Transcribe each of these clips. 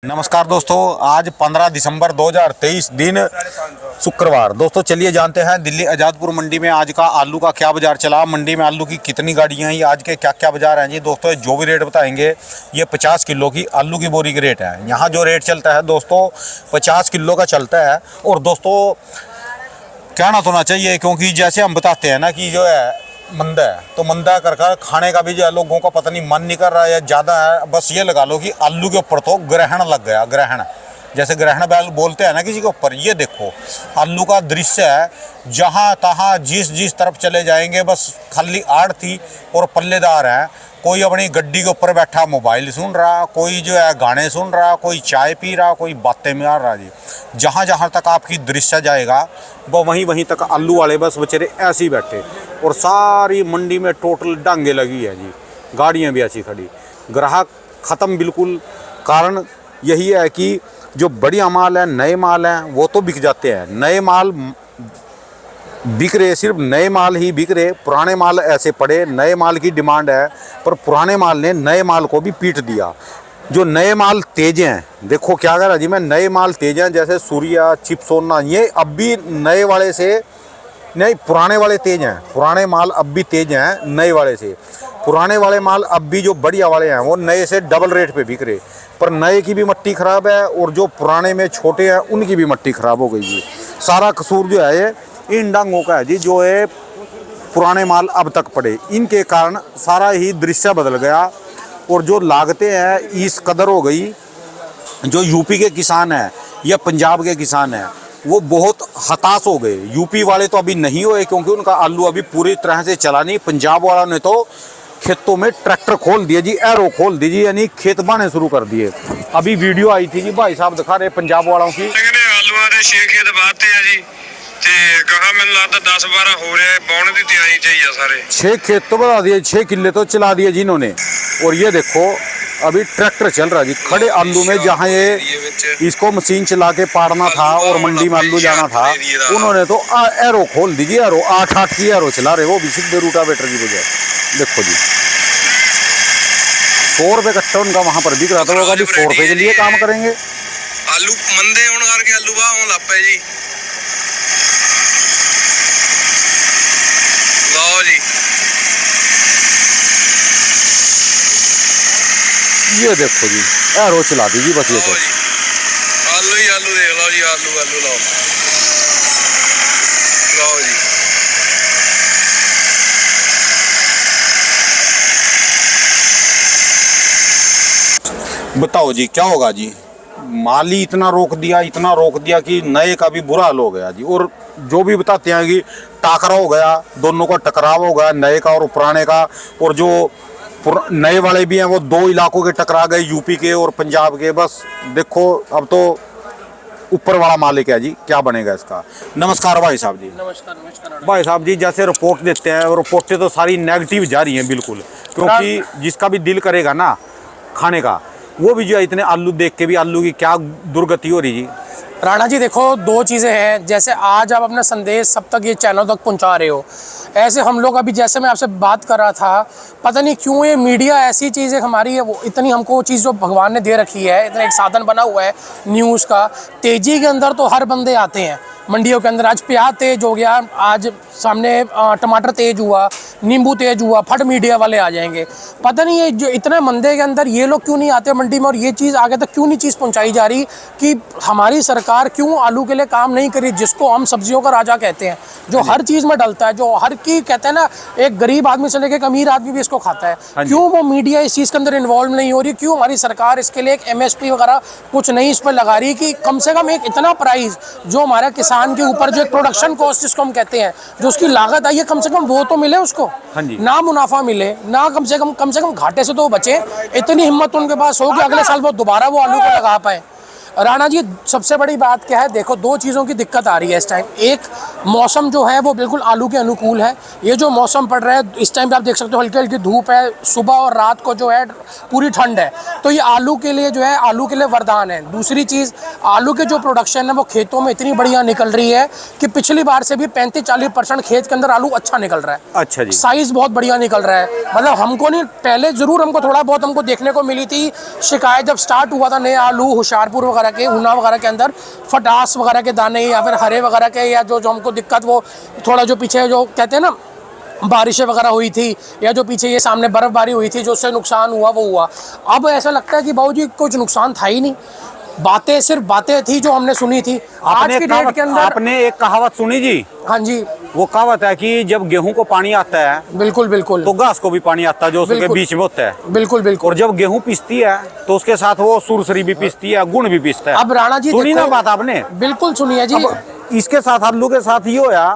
नमस्कार दोस्तों, आज 15 दिसंबर 2023 दिन शुक्रवार। दोस्तों चलिए जानते हैं दिल्ली आज़ादपुर मंडी में आज का आलू का क्या बाजार चला, मंडी में आलू की कितनी गाड़ियां हैं, आज के क्या क्या बाजार हैं जी। दोस्तों जो भी रेट बताएंगे ये 50 किलो की आलू की बोरी की रेट है। यहाँ जो रेट चलता है दोस्तों 50 किलो का चलता है। और दोस्तों कहना तो ना चाहिए, क्योंकि जैसे हम बताते हैं ना कि जो है मंदा है तो मंदा कर खाने का भी जो है लोगों का पता नहीं मन नहीं कर रहा है, ज़्यादा है। बस ये लगा लो कि आलू के ऊपर तो ग्रहण लग गया। ग्रहण जैसे ग्रहण बैल बोलते हैं ना किसी के ऊपर। ये देखो आलू का दृश्य है, जहाँ तहाँ जिस तरफ चले जाएंगे बस खाली आड़ती और पल्लेदार हैं। कोई अपनी गड्डी के ऊपर बैठा मोबाइल सुन रहा, कोई जो है गाने सुन रहा, कोई चाय पी रहा, कोई बातें मार रहा जी। जहाँ जहाँ तक आपकी दृश्य जाएगा वो वहीं तक आलू वाले बस बेचारे ऐसे ही बैठे। और सारी मंडी में टोटल डांगे लगी है जी, गाड़ियाँ भी ऐसी खड़ी, ग्राहक ख़त्म बिल्कुल। कारण यही है कि जो बढ़िया माल है, नए माल हैं वो तो बिक जाते हैं, नए माल बिक रहे, सिर्फ नए माल ही बिक रहे, पुराने माल ऐसे पड़े। नए माल की डिमांड है पर पुराने माल ने नए माल को भी पीट दिया। जो नए माल तेज हैं, देखो क्या कह रहा जी मैं, नए माल तेज हैं जैसे सूर्या, चिपसोना, ये अब भी नए वाले से नहीं, पुराने वाले तेज हैं। पुराने माल अब भी तेज हैं नए वाले से। पुराने वाले माल अब भी जो बढ़िया वाले हैं वो नए से डबल रेट पे बिक रहे, पर नए की भी मट्टी ख़राब है और जो पुराने में छोटे हैं उनकी भी मट्टी ख़राब हो गई जी। सारा कसूर जो है ये इन डांगों का है जी, जो है पुराने माल अब तक पड़े, इनके कारण सारा ही दृश्य बदल गया। और जो लागतें हैं इस कदर हो गई, जो यूपी के किसान हैं या पंजाब के किसान हैं वो बहुत हताश हो गए। यूपी वाले तो अभी नहीं हुए क्योंकि उनका आलू अभी पूरी तरह से चला नहीं। पंजाब वालों ने तो खेतों में ट्रैक्टर खोल दिए जी, एरो खोल दीजिए, यानी खेत बाने शुरू कर दिए। अभी वीडियो आई थी जी, भाई साहब दिखा रहे पंजाब वालों की। आलूआं ਦੇ 6 खेत बाते हैं जी, ते कहा मैंने लगता 10-12 हो रहे बोने की तैयारी चाहिए सारे। 6 खेत तो बता दिए, 6 किले तो चला दिए जी इन्होंने। और ये देखो अभी ट्रैक्टर चल रहा जी खड़े आलू में, जहाँ ये इसको मशीन चला के पाड़ना था और मंडी में आलू जाना था, उन्होंने तो एरो खोल दीजिए। एरो 8 की एरो चला रहे, वो भी सीधे रूटावेटर की बजाय। देखो जी 100 रुपये कट्टा उनका वहाँ पर बिक रहा था, वो अभी 100 रुपये के लिए काम करेंगे। आलू मंदे होने करके आलू बाह होने लग पे जी। लो जी ये देखो जी एरो चला दीजिए बस। ये तो आलू ही आलू देख लो जी, आलू आलू लो लो जी। बताओ जी क्या होगा जी। माली इतना रोक दिया कि नए का भी बुरा हाल हो गया जी। और जो भी बताते हैं कि टाकरा हो गया, दोनों का टकराव हो गया, नए का और पुराने का। और जो नए वाले भी हैं वो 2 इलाकों के टकरा गए, यूपी के और पंजाब के। बस देखो अब तो ऊपर वाला मालिक है जी, क्या बनेगा इसका। नमस्कार भाई साहब जी। नमस्कार भाई साहब जी, जैसे रिपोर्ट देते हैं, रिपोर्टें तो सारी नेगेटिव जा रही हैं बिल्कुल, क्योंकि जिसका भी दिल करेगा ना खाने का वो भी जो है इतने आलू देख के भी आलू की क्या दुर्गति हो रही जी। राणा जी देखो 2 चीज़ें हैं। जैसे आज आप अपना संदेश सब तक ये चैनल तक पहुंचा रहे हो, ऐसे हम लोग अभी जैसे मैं आपसे बात कर रहा था, पता नहीं क्यों ये मीडिया ऐसी चीज़ है हमारी है, वो इतनी हमको वो चीज़ जो भगवान ने दे रखी है, इतना एक साधन बना हुआ है न्यूज़ का। तेज़ी के अंदर तो हर बंदे आते हैं मंडियों के अंदर। आज प्याज तेज हो गया, आज सामने टमाटर तेज हुआ, नींबू तेज हुआ, फट मीडिया वाले आ जाएंगे। पता नहीं ये जो इतने मंदे के अंदर ये लोग क्यों नहीं आते मंडी में, और ये चीज़ आगे तक क्यों नहीं चीज़ पहुंचाई जा रही कि हमारी सरकार क्यों आलू के लिए काम नहीं करी, जिसको हम सब्जियों का राजा कहते हैं, जो हर चीज़ में डलता है, जो हर की कहते हैं ना, एक गरीब आदमी से लेकर एक अमीर आदमी भी इसको खाता है। क्यों वो मीडिया इस चीज़ के अंदर इन्वॉल्व नहीं हो रही, क्यों हमारी सरकार इसके लिए एक MSP वगैरह कुछ नहीं इस पर लगा रही कि कम से कम एक इतना प्राइस जो हमारे किसान के ऊपर जो एक प्रोडक्शन कॉस्ट जिसको हम कहते हैं, जो उसकी लागत आई है, कम से कम वो तो मिले उसको। ना मुनाफा मिले, ना कम से कम घाटे से तो बचे। इतनी हिम्मत उनके पास हो कि अगले साल वो दोबारा वो आलू को लगा पाए। राणा जी सबसे बड़ी बात क्या है, देखो दो चीज़ों की दिक्कत आ रही है इस टाइम। एक, मौसम जो है वो बिल्कुल आलू के अनुकूल है। ये जो मौसम पड़ रहा है इस टाइम पे आप देख सकते हो, हल्की हल्की धूप है, सुबह और रात को जो है पूरी ठंड है, तो ये आलू के लिए जो है, आलू के लिए वरदान है। दूसरी चीज़, आलू के जो प्रोडक्शन है वो खेतों में इतनी बढ़िया निकल रही है कि पिछली बार से भी 35-40% खेत के अंदर आलू अच्छा निकल रहा है। अच्छा जी। साइज़ बहुत बढ़िया निकल रहा है। मतलब हमको नहीं, पहले ज़रूर हमको थोड़ा बहुत हमको देखने को मिली थी शिकायत, जब स्टार्ट हुआ था नए आलू होशियारपुर वगैरह के, ऊना वगैरह के अंदर फटास वगैरह के दाने या फिर हरे वगैरह के, या जो हमको दिक्कत वो थोड़ा जो पीछे जो कहते हैं ना बारिशें वगैरह हुई थी, या जो पीछे ये सामने बर्फबारी हुई थी जो उससे नुकसान हुआ वो हुआ। अब ऐसा लगता है कि बाबूजी कुछ नुकसान था ही नहीं, बातें सिर्फ बातें थी जो हमने सुनी थी। आज की डेट के अंदर आपने एक कहावत सुनी जी? हाँ जी, वो कहावत है कि जब गेहूं को पानी आता है बिल्कुल बिल्कुल, तो घास को भी पानी आता है जो उसके बिल्कुल। बीच में होता है। बिल्कुल बिल्कुल। और जब गेहूं पिसती है तो उसके साथ वो सुरसरी भी पिसती है, गुण भी पिसता है। अब राणा जी सुनी ना देखो, बात आपने? बिल्कुल सुनिए जी। इसके साथ आलू के साथ ये होया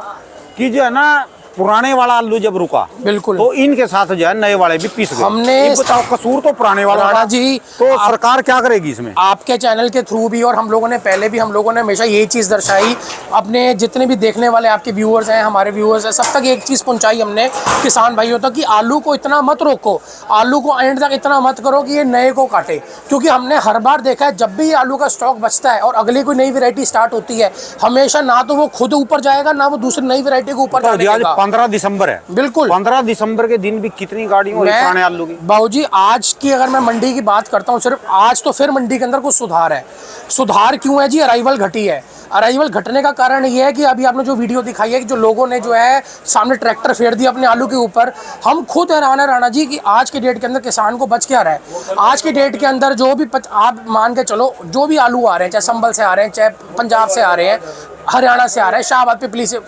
कि जो है ना, पुराने वाला आलू जब रुका बिल्कुल, तो इनके साथ जो है नए वाले भी पिस गए। हमने ये बताओ, कसूर तो पुराने वाला राणा था। जी, तो सरकार क्या करेगी इसमें? आपके चैनल के थ्रू भी और हम लोगों ने पहले भी, हम लोगों ने हमेशा यही चीज़ दर्शाई, अपने जितने भी देखने वाले आपके व्यूअर्स हैं, हमारे व्यूअर्स हैं, सब तक एक चीज़ पहुंचाई हमने किसान भाइयों तक कि आलू को इतना मत रोको, आलू को एंड तक इतना मत करो कि ये नए को काटे। क्योंकि हमने हर बार देखा है जब भी ये आलू का स्टॉक बचता है और अगली कोई नई वैरायटी स्टार्ट होती है, हमेशा ना तो वो खुद ऊपर जाएगा ना वो दूसरी नई वैरायटी को ऊपर जाने देगा। 15 दिसंबर है, बिल्कुल 15 दिसंबर के दिन भी कितनी गाड़ियां हो रही पुराने आलू की। बाबूजी आज की अगर मैं मंडी की बात करता हूँ सिर्फ आज, तो फिर मंडी के अंदर कुछ सुधार है। सुधार क्यों है जी? अराइवल घटी है। अराइवल घटने का कारण ये है कि अभी आपने जो वीडियो दिखाई है कि जो लोगों ने जो है सामने ट्रैक्टर फेर दिया अपने आलू के ऊपर, हम खुद हैरान है राणा जी कि आज की डेट के अंदर किसान को बच क्या रहा है। आज की डेट के अंदर जो भी आप मान के चलो, जो भी आलू आ रहे हैं, चाहे संभल से आ रहे हैं, चाहे पंजाब से आ रहे हैं, हरियाणा से आ रहा है, शाहबाद पिपली से,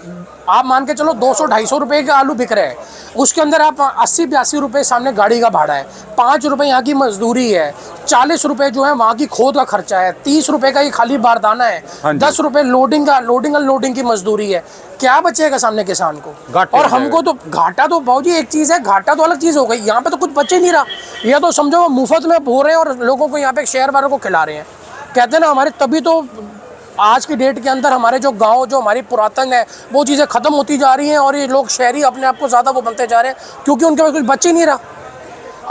आप मान के चलो 200-250 रुपए के आलू बिक रहे हैं। उसके अंदर आप 80-82 रुपए सामने गाड़ी का भाड़ा है, 5 रुपए यहाँ की मजदूरी है, 40 रुपए जो है वहाँ की खोद का खर्चा है, 30 रुपए का ये खाली बारदाना है, 10 रुपए लोडिंग का, लोडिंग अनलोडिंग की मजदूरी है। क्या बचेगा सामने किसान को? और हमको तो घाटा तो बाबूजी एक चीज़ है, घाटा तो अलग चीज़ हो गई, यहाँ पे तो कुछ बचे नहीं रहा। यह तो समझो मुफ्त में बो रहे हैं और लोगों को यहाँ पे शेयर वालों को खिला रहे हैं। कहते हैं ना हमारे, तभी तो आज की डेट के अंदर हमारे जो गांव, जो हमारी पुरातन है, वो चीज़ें ख़त्म होती जा रही हैं और ये लोग शहरी अपने आप को ज़्यादा वो बनते जा रहे हैं क्योंकि उनके पास कुछ बच ही नहीं रहा।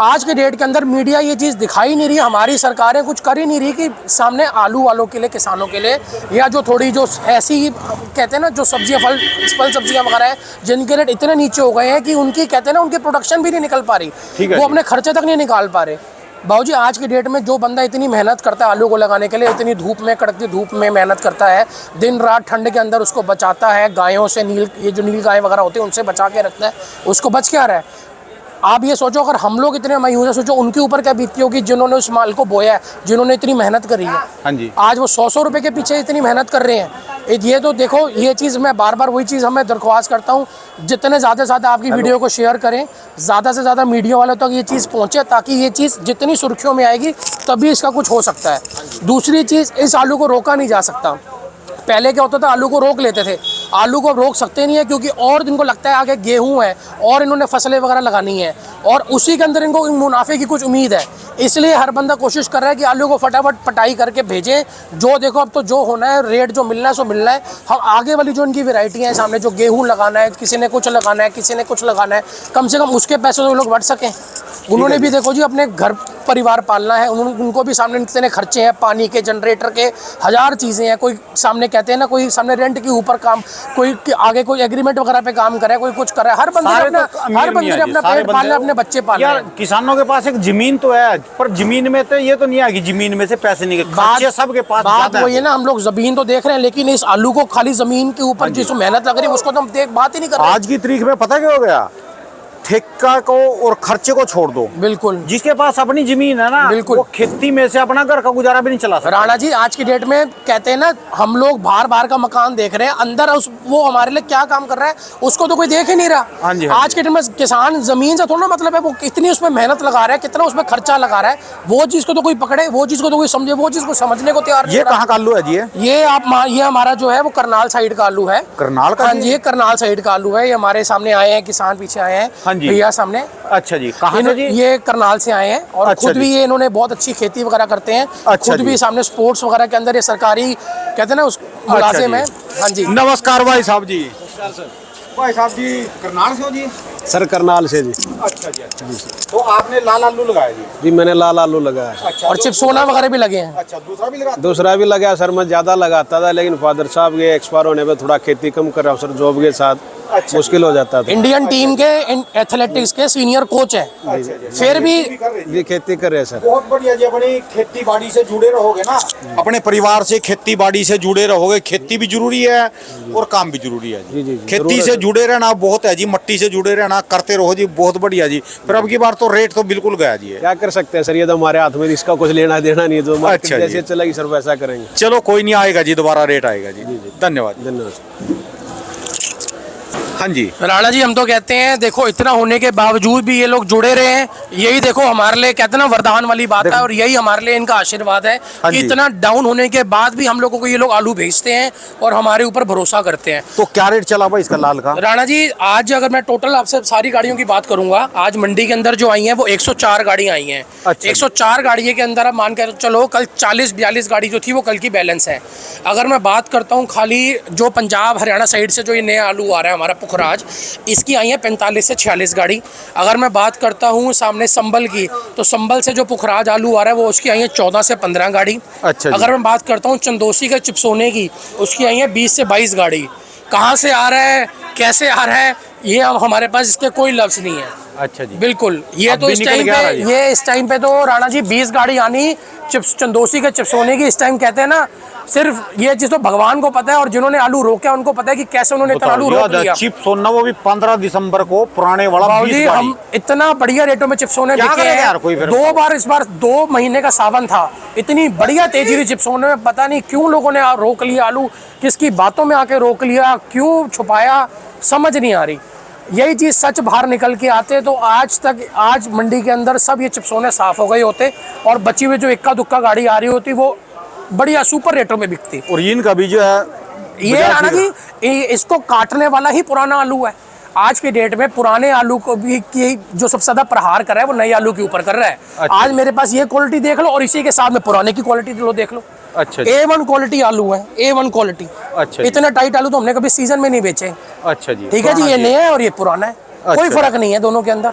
आज के डेट के अंदर मीडिया ये चीज़ दिखाई नहीं रही, हमारी सरकारें कुछ कर ही नहीं रही कि सामने आलू वालों के लिए, किसानों के लिए, या जो थोड़ी जो ऐसी कहते हैं ना जो सब्जियां, फल सब्जियां वगैरह है जिनके रेट इतने नीचे हो गए हैं कि उनकी कहते हैं ना उनकी प्रोडक्शन भी नहीं निकल पा रही, वो अपने खर्चे तक नहीं निकाल पा रहे। बाबूजी आज की डेट में जो बंदा इतनी मेहनत करता है आलू को लगाने के लिए, इतनी धूप में, कड़कती धूप में मेहनत करता है, दिन रात ठंड के अंदर उसको बचाता है, गायों से, ये जो नील गाय वगैरह होती है उनसे बचा के रखता है, उसको बच क्या रहा है? आप ये सोचो अगर हम लोग इतने मायूस हैं, सोचो उनके ऊपर क्या बीतती होगी जिन्होंने उस माल को बोया है, जिन्होंने इतनी मेहनत करी है। हाँ जी। आज वो 100 रुपए के पीछे इतनी मेहनत कर रहे हैं। ये तो देखो, ये चीज़ मैं बार बार वही चीज़ हमें दरख्वास्त करता हूँ, जितने ज़्यादा से ज़्यादा आपकी वीडियो को शेयर करें, ज़्यादा से ज़्यादा मीडिया वालों तक ये चीज़ पहुँचे, ताकि ये चीज़ जितनी सुर्खियों में आएगी तभी इसका कुछ हो सकता है। दूसरी चीज़, इस आलू को रोका नहीं जा सकता। पहले क्या होता था, आलू को रोक लेते थे, आलू को रोक सकते नहीं है क्योंकि और इनको लगता है आगे गेहूं है और इन्होंने फसलें वगैरह लगानी है और उसी के अंदर इनको मुनाफे की कुछ उम्मीद है, इसलिए हर बंदा कोशिश कर रहा है कि आलू को फटाफट पटाई करके भेजें। जो देखो अब तो जो होना है, रेट जो मिलना है सो मिलना है। हम आगे वाली जो इनकी वेराइटी है सामने, जो गेहूँ लगाना है, किसी ने कुछ लगाना है, किसी ने कुछ लगाना है, कम से कम उसके पैसे तो लोग बढ़ सकें। उन्होंने भी देखो जी अपने घर परिवार पालना है, उनको भी सामने इतने खर्चे हैं, पानी के, जनरेटर के, 1000 चीज़ें हैं। कोई सामने कहते हैं ना, कोई सामने रेंट के ऊपर काम, कोई आगे कोई एग्रीमेंट वगैरह पे काम करे, कोई कुछ करे, हर बंदे ने अपना पेट पालना, अपने बच्चे पालना है। किसानों के पास एक जमीन तो है, पर जमीन में तो ये तो नहीं है कि जमीन में से पैसे निकले, सबके पास बात वही है ना, हम लोग जमीन तो देख रहे हैं लेकिन इस आलू को खाली जमीन के ऊपर जिसको मेहनत लग रही है उसको तो हम बात ही नहीं कर रहे। आज की तारीख में पता क्या हो गया, ठेका को और खर्चे को छोड़ दो, बिल्कुल जिसके पास अपनी जमीन है ना, बिल्कुल, वो खेती में से अपना घर का गुजारा भी नहीं चला सकता। राणा जी आज की डेट में कहते हैं ना, हम लोग बाहर का मकान देख रहे हैं, अंदर वो हमारे लिए क्या काम कर रहा है उसको तो कोई देख ही नहीं रहा। हाँ जी, आज के डेट में किसान जमीन से थोड़ा मतलब है, वो कितनी उसमें मेहनत लगा रहा है, कितना उसमें खर्चा लगा रहा है, वो चीज को तो कोई पकड़े, वो चीज को तो कोई समझे, वो चीज को समझने को तैयार नहीं। ये कहाँ का आलू है जी? ये हमारा जो है वो करनाल साइड का आलू है। करनाल का? हाँ जी, ये करनाल साइड का आलू है। ये हमारे सामने आए हैं किसान, पीछे आए हैं, हाँ जी। भैया सामने। अच्छा जी, कहाँ से जी? ये करनाल से आए हैं और अच्छा खुद भी जी। ये इन्होंने बहुत अच्छी खेती वगैरह करते हैं। अच्छा खुद जी। भी सामने स्पोर्ट्स वगैरह के अंदर ये सरकारी कहते हैं ना उस मुलाजिम है। हाँ जी। नमस्कार भाई साहब जी। भाई साहब जी करनाल से हो जी? सर करनाल से जी। अच्छा जी, अच्छा जी। तो आपने लाल आलू लगाया जी? जी मैंने लाल आलू लगाया। अच्छा, और चिप्सोना वगैरह भी लगे हैं। अच्छा, दूसरा भी लगा? दूसरा भी लगाया सर, मैं ज़्यादा लगाता था लेकिन फादर साहब के एक्सपायर होने पे थोड़ा खेती कम कर रहा हूँ सर, जॉब के साथ अच्छा मुश्किल हो जाता था। इंडियन टीम के एथलेटिक्स के सीनियर कोच हैं। फिर भी जी खेती कर रहे हैं सर। बहुत बढ़िया जी। अपनी खेती बाड़ी से जुड़े रहोगे ना, अपने परिवार से खेती बाड़ी से जुड़े रहोगे। खेती भी जरूरी है और काम भी जरूरी है जी, जी। जी, खेती जरूर से है। जुड़े रहना बहुत है जी, मट्टी से जुड़े रहना, करते रहो जी, बहुत बढ़िया जी। फिर अब की बार तो रेट तो बिल्कुल गया जी है। क्या कर सकते हैं सर, ये तो हमारे हाथ में, इसका कुछ लेना देना नहीं है, जो मार्केट अच्छा जी। जैसे चलेगी सर वैसा करेंगे। चलो कोई नहीं, आएगा जी, दोबारा रेट आएगा जी। धन्यवाद। धन्यवाद। हाँ जी। राणा जी, हम तो कहते हैं देखो इतना होने के बावजूद भी ये लोग जुड़े रहे हैं, यही देखो हमारे लिए कहते हैं ना वरदान वाली बात है, और यही हमारे लिए इनका आशीर्वाद है हाँ कि जी। इतना डाउन होने के बाद भी हम लोगों को ये लोग आलू भेजते हैं और हमारे ऊपर भरोसा करते हैं। तो क्या रेट चला भाई इसका लाल का? राणा जी, आज अगर मैं टोटल आपसे सारी गाड़ियों की बात करूंगा, आज मंडी के अंदर जो आई हैं वो 104 गाड़ियां आई हैं। अच्छा। 104 गाड़ियों के अंदर आप मान कर चलो कल 40-42 गाड़ी जो थी वो कल की बैलेंस है। अगर मैं बात करता हूं खाली जो पंजाब हरियाणा साइड से जो ये नया आलू आ रहा है हमारा पुखराज, इसकी आई है 45 से 46 गाड़ी। अगर मैं बात करता हूँ सामने संबल की, तो संबल से जो पुखराज आलू आ रहा है वो उसकी आई है 14 से 15 गाड़ी। अच्छा जी। अगर मैं बात करता हूँ चंदोसी के चिपसोने की, उसकी आई है 20 से 22 गाड़ी। कहाँ से आ रहा है, कैसे आ रहा है, ये अब हमारे पास इसके कोई लफ्ज़ नहीं है। अच्छा जी। बिल्कुल, ये अब तो भी इस निकल टाइम गया पे, जी। ये इस टाइम पे तो राणा जी 20 गाड़ी आनी चिप्स चंदोसी के चिप्सोने की, इस टाइम कहते हैं ना सिर्फ ये चीज़ तो भगवान को पता है, और जिन्होंने आलू रोका उनको पता है कि कैसे उन्होंने इतना आलू रोक लिया। चिप सोना वो भी 15 दिसंबर को पुराने वाला 20 बाबूजी, गाड़ी। हम इतना बढ़िया रेटों में चिप्सोने क्या बिके करेगा हैं। यार कोई फिर? 2 बार इस बार 2 महीने का सावन था, इतनी बढ़िया तेजी थी चिप्सोने में, पता नहीं क्यों लोगों ने रोक लिया आलू, किसकी बातों में आके रोक लिया, क्यों छुपाया, समझ नहीं आ रही। यही चीज़ सच बाहर निकल के आते तो आज मंडी के अंदर सब ये चिप्सोने साफ हो गए होते, और बची हुई जो इक्का दुक्का गाड़ी आ रही होती वो बढ़िया सुपर रेटों में बिकती। और इनका भी जो है ये राणा जी, इसको काटने वाला ही पुराना आलू है। आज के डेट में पुराने आलू को भी की जो सबसे ज्यादा प्रहार कर रहा है वो नए आलू के ऊपर कर रहा है। अच्छा। आज मेरे पास ये क्वालिटी देख लो और इसी के साथ में पुराने की क्वालिटी लो, देख लो। अच्छा जी। A1 क्वालिटी आलू है, A1 क्वालिटी। अच्छा जी। इतने टाइट आलू तो हमने कभी सीजन में नहीं बेचे। अच्छा जी। ठीक है जी, ये नया है और ये पुराना है, कोई अच्छा। फर्क नहीं है दोनों के अंदर।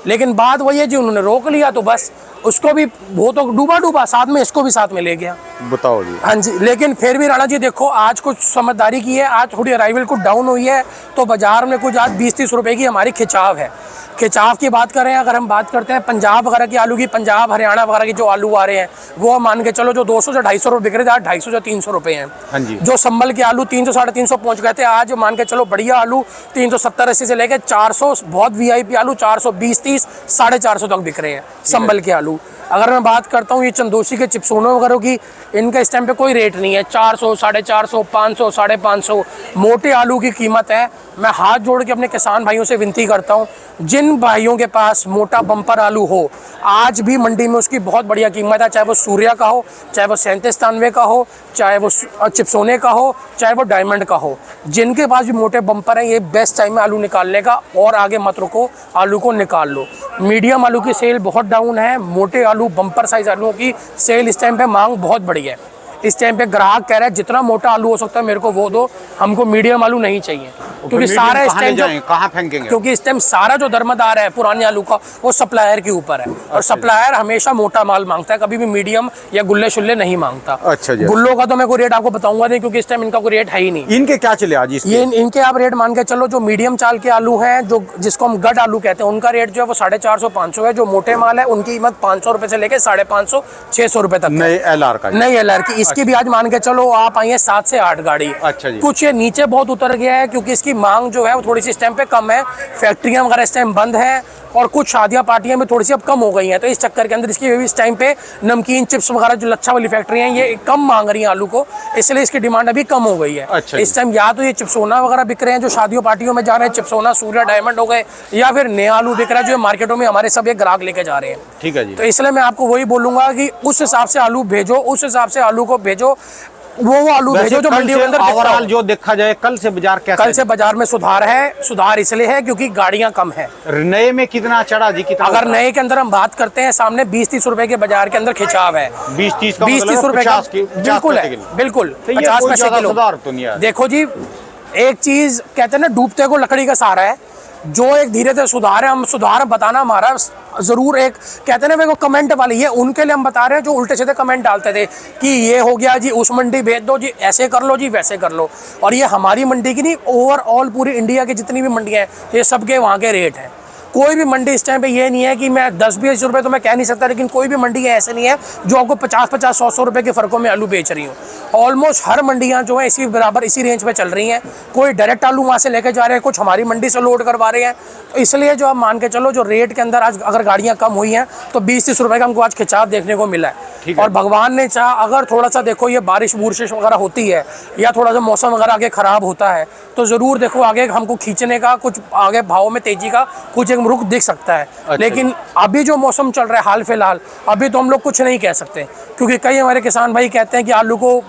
लेकिन बात वही है जी, उन्होंने रोक लिया तो बस उसको भी, वो तो डूबा साथ में इसको भी साथ में ले गया। बताओ जी। हाँ जी, लेकिन फिर भी राणा जी देखो आज कुछ समझदारी की है, आज थोड़ी अराइवल कुछ डाउन हुई है तो बाजार में कुछ आज 20-30 रुपए की हमारी खिंचाव है। खिंचाव की बात करें, अगर हम बात करते हैं पंजाब वगैरह की आलू की, पंजाब हरियाणा वगैरह की जो आलू आ रहे हैं वो मान के चलो जो 200 से 250 रुपये बिक रहे थे, आज 250 से 300 रुपये हैं। हाँ जी। जो संबल के आलू 300 साढ़े 300 पहुंच गए थे, आज मान के चलो बढ़िया आलू 370-80 से लेकर 400, बहुत VIP आलू 420-30 450 तक बिक रहे हैं संबल के आलू। अगर मैं बात करता हूँ ये चंदोसी के चिप्सोनों वगैरह की, इनका इस टाइम पे कोई रेट नहीं है। 400, 450, 500, 550 मोटे आलू की कीमत है। मैं हाथ जोड़ के अपने किसान भाइयों से विनती करता हूँ, जिन भाइयों के पास मोटा बम्पर आलू हो, आज भी मंडी में उसकी बहुत बढ़िया कीमत है, चाहे वो सूर्या का हो, चाहे वो 3793 का हो, चाहे वो चिप्सोने का हो, चाहे वो डायमंड का हो। जिनके पास भी मोटे बम्पर हैं, ये बेस्ट टाइम है आलू निकालने का, और आगे मत रुको, आलू को निकाल लो। मीडियम आलू की सेल बहुत डाउन है, मोटे आलू बम्पर साइज आलूओं की सेल इस टाइम पे मांग बहुत बड़ी है। इस टाइम पे ग्राहक कह रहा है जितना मोटा आलू हो सकता है मेरे को वो दो, हमको मीडियम आलू नहीं चाहिए, क्योंकि सारा इस टाइम कहाँ फेंकेंगे? क्योंकि इस टाइम सारा जो दरमदार है पुराने आलू का वो सप्लायर के ऊपर है, और सप्लायर हमेशा मोटा माल मांगता है, कभी भी मीडियम या गुल्ले शुल्ले नहीं मांगता। अच्छा जी। गुल्लों का तो मैं कोई रेट आपको बताऊंगा नहीं, क्योंकि इस टाइम इनका कोई रेट है ही नहीं। इनके क्या चले आज इसके? ये इनके आप रेट मान के चलो, जो मीडियम चाल के आलू हैं, जो जिसको हम गड आलू कहते हैं, उनका रेट जो है वो 450-500 है। जो मोटे माल है उनकी कीमत 500 रुपए से लेकर 550-600 रुपए तक। नए LR का? नई LR की, इसकी भी आज मान के चलो आप आई है 7 से 8 गाड़ी। अच्छा जी। कुछ ये नीचे बहुत उतर गया है क्योंकि इसकी मांग जो है वो थोड़ी सी इस टाइम पे कम है, फैक्ट्रियां वगैरह इस टाइम बंद है, और कुछ शादियां पार्टियां भी थोड़ी सी अब कम हो गई हैं, तो इस चक्कर के अंदर इसकी इस टाइम पे नमकीन चिप्स वगैरह जो लच्छा वाली फैक्ट्री हैं ये कम मांग रही हैं आलू को, इसलिए इसकी डिमांड अभी कम हो गई है। अच्छा इस टाइम या तो ये चिप्सोना वगैरह बिक रहे हैं जो शादियों पार्टियों में जा रहे हैं, चिप्सोना, सूर्या, डायमंड हो गए, या फिर नया आलू बिक रहा है जो मार्केटों में हमारे सब ये ग्राहक लेके जा रहे हैं। ठीक है जी। तो इसलिए मैं आपको वही बोलूंगा कि उस हिसाब से आलू भेजो, उस हिसाब से आलू को भेजो। वो आलू वैसे भेजो जो कल मंडी से के अंदर बिकता हो। ओवरऑल जो देखा जाए कल से बाजार कैसा कल से बाजार में सुधार है। सुधार इसलिए है क्योंकि गाड़ियां कम है। नए में कितना चढ़ा जी, कितना अगर नए के अंदर हम बात करते हैं, सामने 20-30 रुपए के बाजार के अंदर खिंचाव है। 20-30 का 20-30 रुपए का 50 बिल्कुल है, बिल्कुल तो ये 50 कोई पैसे ज्यादा किलो। सुधार तो नहीं है। देखो जी, एक चीज कहते हैं ना, डूबते को लकड़ी का सहारा है। जो एक धीरे धीरे सुधार है, हम सुधार बताना हमारा जरूर। एक कहते हैं ना, मेरे को कमेंट वाली, ये उनके लिए हम बता रहे हैं जो उल्टे सीधे कमेंट डालते थे कि ये हो गया जी, उस मंडी भेज दो जी, ऐसे कर लो जी, वैसे कर लो। और ये हमारी मंडी की नहीं, ओवरऑल पूरी इंडिया की जितनी भी मंडियां हैं, ये सबके वहाँ के रेट हैं। कोई भी मंडी इस टाइम पे ये नहीं है कि मैं 10-20 रुपए तो मैं कह नहीं सकता, लेकिन कोई भी मंडी है ऐसे नहीं है जो आपको 50-50, 100-100 रुपए के फर्कों में आलू बेच रही हूँ। ऑलमोस्ट हर मंडियाँ जो है इसी बराबर, इसी रेंज पे चल रही हैं। कोई डायरेक्ट आलू वहाँ से लेके जा रहे हैं, कुछ हमारी मंडी से लोड करवा रहे हैं। तो इसलिए जो आप मान के चलो, जो रेट के अंदर आज अगर गाड़ियाँ कम हुई हैं तो 20-30 रुपए का हमको आज खिंचाव देखने को मिला है। और भगवान ने चाहा, अगर थोड़ा सा देखो ये बारिश बुरिश वगैरह होती है या थोड़ा सा मौसम वगैरह आगे ख़राब होता है, तो ज़रूर देखो आगे हमको खींचने का, कुछ आगे भाव में तेज़ी का कुछ एक रुख दिख सकता है। लेकिन अभी जो मौसम चल रहा है हाल फिलहाल, अभी तो हम लोग कुछ नहीं कह सकते, क्योंकि कई हमारे किसान भाई कहते हैं कि आलू को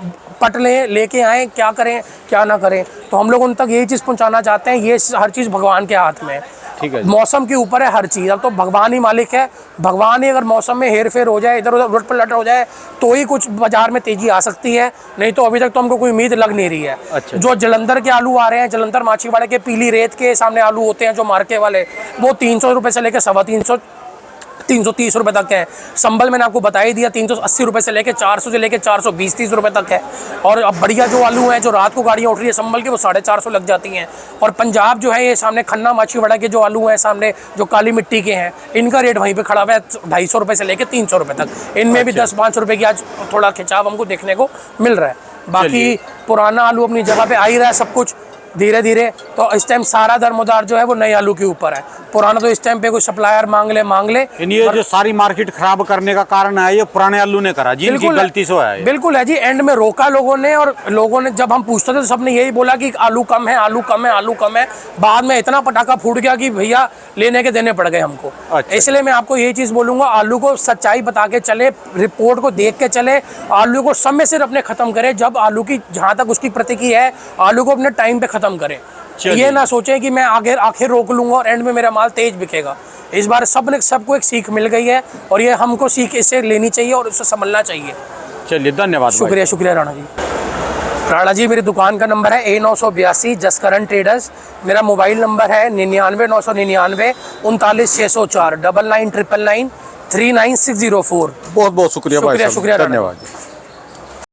पट लें, लेके आएँ, क्या करें क्या ना करें। तो हम लोग उन तक यही चीज़ पहुंचाना चाहते हैं, ये हर चीज़ भगवान के हाथ में है। ठीक है, मौसम के ऊपर है हर चीज़। अब तो भगवान ही मालिक है। भगवान ही अगर मौसम में हेर फेर हो जाए, इधर उधर उलट पलट हो जाए, तो ही कुछ बाजार में तेजी आ सकती है। नहीं तो अभी तक तो हमको कोई उम्मीद लग नहीं रही है। अच्छा। जो जलंधर के आलू आ रहे हैं, जलंधर माछीवाड़े के पीली रेत के सामने आलू होते हैं जो मार्के वाले, वो 300 रुपये से लेकर 350, 330 रुपये तक है। संबल मैंने आपको बता ही दिया, 380 रुपये से लेकर 400 से लेकर 420-30 रुपये तक है। और अब बढ़िया जो आलू हैं, जो रात को गाड़ियाँ उठ रही है संबल की, वो 450 लग जाती हैं। और पंजाब जो है, ये सामने खन्ना माछीवाड़ा के जो आलू हैं, सामने जो काली मिट्टी के हैं, इनका रेट वहीं पे खड़ा हुआ है 250 रुपये से लेकर 300 रुपये तक। इनमें भी 10-5 रुपये की आज थोड़ा खिंचाव हमको देखने को मिल रहा है। बाकी पुराना आलू अपनी जगह पे आ ही रहा है सब कुछ धीरे धीरे। तो इस टाइम सारा दरमोदार जो है वो नए आलू के ऊपर है। पुराना तो इस टाइम पे कोई सप्लायर मांग ले। ये जो सारी मार्केट खराब करने का कारण है, ये पुराने आलू ने करा जी, इनकी गलती से है। बिल्कुल है जी। एंड में रोका लोगों ने, और लोगों ने जब हम पूछते थे तो सबने यही बोला कि आलू कम है, आलू कम है, आलू कम है। बाद में इतना पटाखा फूट गया कि भैया लेने के देने पड़ गए हमको। अच्छा। इसलिए मैं आपको यही चीज़ बोलूँगा, आलू को सच्चाई बता के चले, रिपोर्ट को देख के चले। आलू को समय से अपने ख़त्म करें, जब आलू की जहाँ तक उसकी प्रतिकी है, आलू को अपने टाइम पे ख़त्म करें। ये ना सोचें कि मैं आखिर रोक लूँगा और एंड में मेरा माल तेज बिकेगा। इस बार सबको एक सीख मिल गई है, और ये हमको सीख इससे लेनी चाहिए और उससे संभलना चाहिए। चलिए, धन्यवाद। शुक्रिया राणा जी। राणा जी, मेरी दुकान का नंबर है A982 जसकरण ट्रेडर्स। मेरा मोबाइल नंबर है 99 999 39 604 99 999 39604। बहुत बहुत शुक्रिया भाई साहब, शुक्रिया, धन्यवाद।